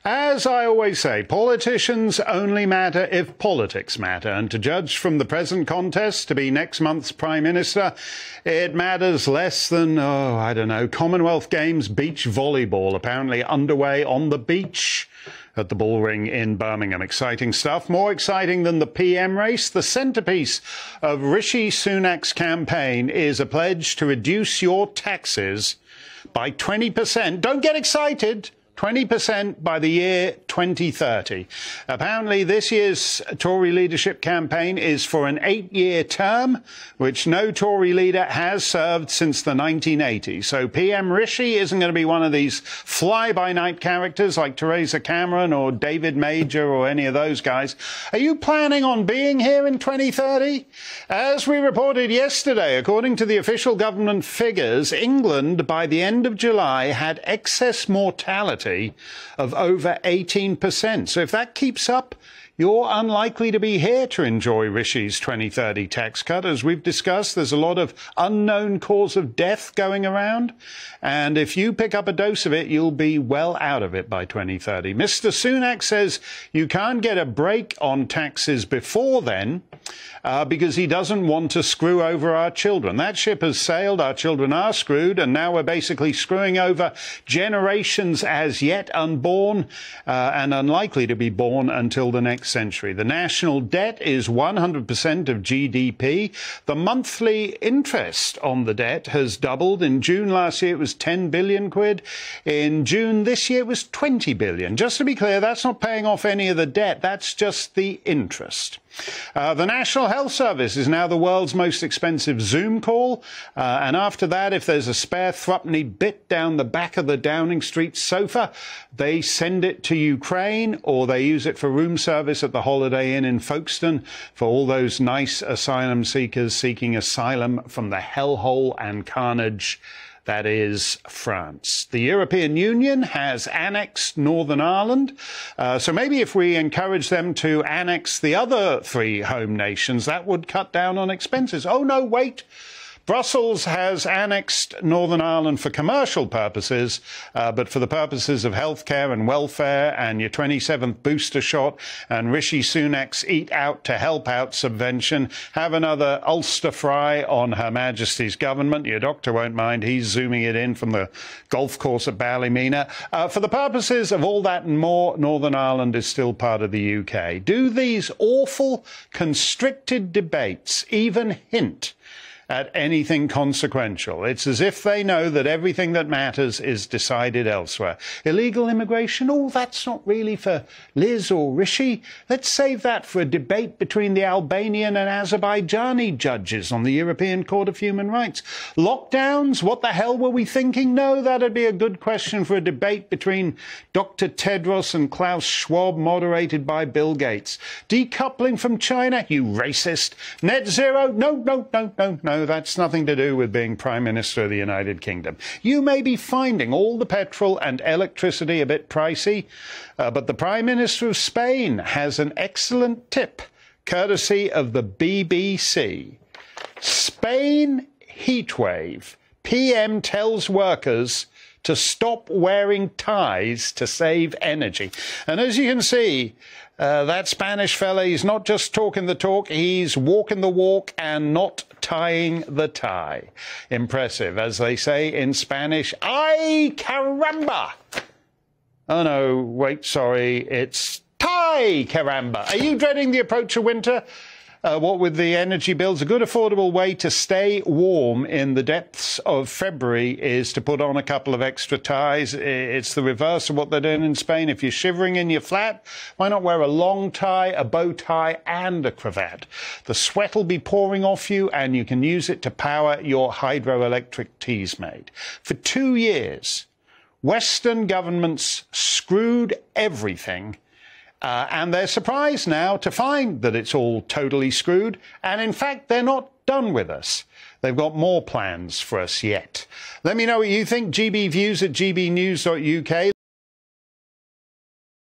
As I always say, politicians only matter if politics matter. And to judge from the present contest to be next month's Prime Minister, it matters less than, I don't know, Commonwealth Games beach volleyball apparently underway on the beach at the Bullring in Birmingham. Exciting stuff. More exciting than the PM race. The centrepiece of Rishi Sunak's campaign is a pledge to reduce your taxes by 20%. Don't get excited. 20% by the year 2030. Apparently, this year's Tory leadership campaign is for an 8-year term, which no Tory leader has served since the 1980s. So PM Rishi isn't going to be one of these fly-by-night characters like Theresa Cameron or David Major or any of those guys. Are you planning on being here in 2030? As we reported yesterday, according to the official government figures, England, by the end of July, had excess mortality of over 18%. So if that keeps up, you're unlikely to be here to enjoy Rishi's 2030 tax cut. As we've discussed, there's a lot of unknown cause of death going around. And if you pick up a dose of it, you'll be well out of it by 2030. Mr. Sunak says you can't get a break on taxes before then because he doesn't want to screw over our children. That ship has sailed. Our children are screwed. And now we're basically screwing over generations as yet unborn and unlikely to be born until the next century. The national debt is 100% of GDP. The monthly interest on the debt has doubled. In June last year, it was 10 billion quid. In June this year, it was 20 billion. Just to be clear, that's not paying off any of the debt. That's just the interest. The National Health Service is now the world's most expensive Zoom call. And after that, if there's a spare threepenny bit down the back of the Downing Street sofa, they send it to Ukraine or they use it for room service at the Holiday Inn in Folkestone for all those nice asylum seekers seeking asylum from the hellhole and carnage that is France. The European Union has annexed Northern Ireland. So maybe if we encourage them to annex the other 3 home nations, that would cut down on expenses. Oh, no, wait. Brussels has annexed Northern Ireland for commercial purposes, but for the purposes of healthcare and welfare and your 27th booster shot and Rishi Sunak's Eat Out to Help Out subvention, have another Ulster fry on Her Majesty's government. Your doctor won't mind. He's zooming it in from the golf course at Ballymena. For the purposes of all that and more, Northern Ireland is still part of the UK. Do these awful, constricted debates even hint at anything consequential? It's as if they know that everything that matters is decided elsewhere. Illegal immigration? Oh, that's not really for Liz or Rishi. Let's save that for a debate between the Albanian and Azerbaijani judges on the European Court of Human Rights. Lockdowns? What the hell were we thinking? No, that'd be a good question for a debate between Dr. Tedros and Klaus Schwab, moderated by Bill Gates. Decoupling from China? You racist. Net zero? No, that's nothing to do with being Prime Minister of the United Kingdom. You may be finding all the petrol and electricity a bit pricey, but the Prime Minister of Spain has an excellent tip, courtesy of the BBC. Spain heatwave. PM tells workers to stop wearing ties to save energy. And as you can see, that Spanish fella, he's not just talking the talk, he's walking the walk and not tying the tie. Impressive. As they say in Spanish, ¡ay, caramba! Oh, no, wait, sorry, it's tie, caramba. Are you dreading the approach of winter? What with the energy bills, a good affordable way to stay warm in the depths of February is to put on a couple of extra ties. It's the reverse of what they're doing in Spain. If you're shivering in your flat, why not wear a long tie, a bow tie and a cravat? The sweat will be pouring off you and you can use it to power your hydroelectric Teasmade. For 2 years, Western governments screwed everything. And they're surprised now to find that it's all totally screwed. And in fact, they're not done with us. They've got more plans for us yet. Let me know what you think. GB Views at gbnews.uk.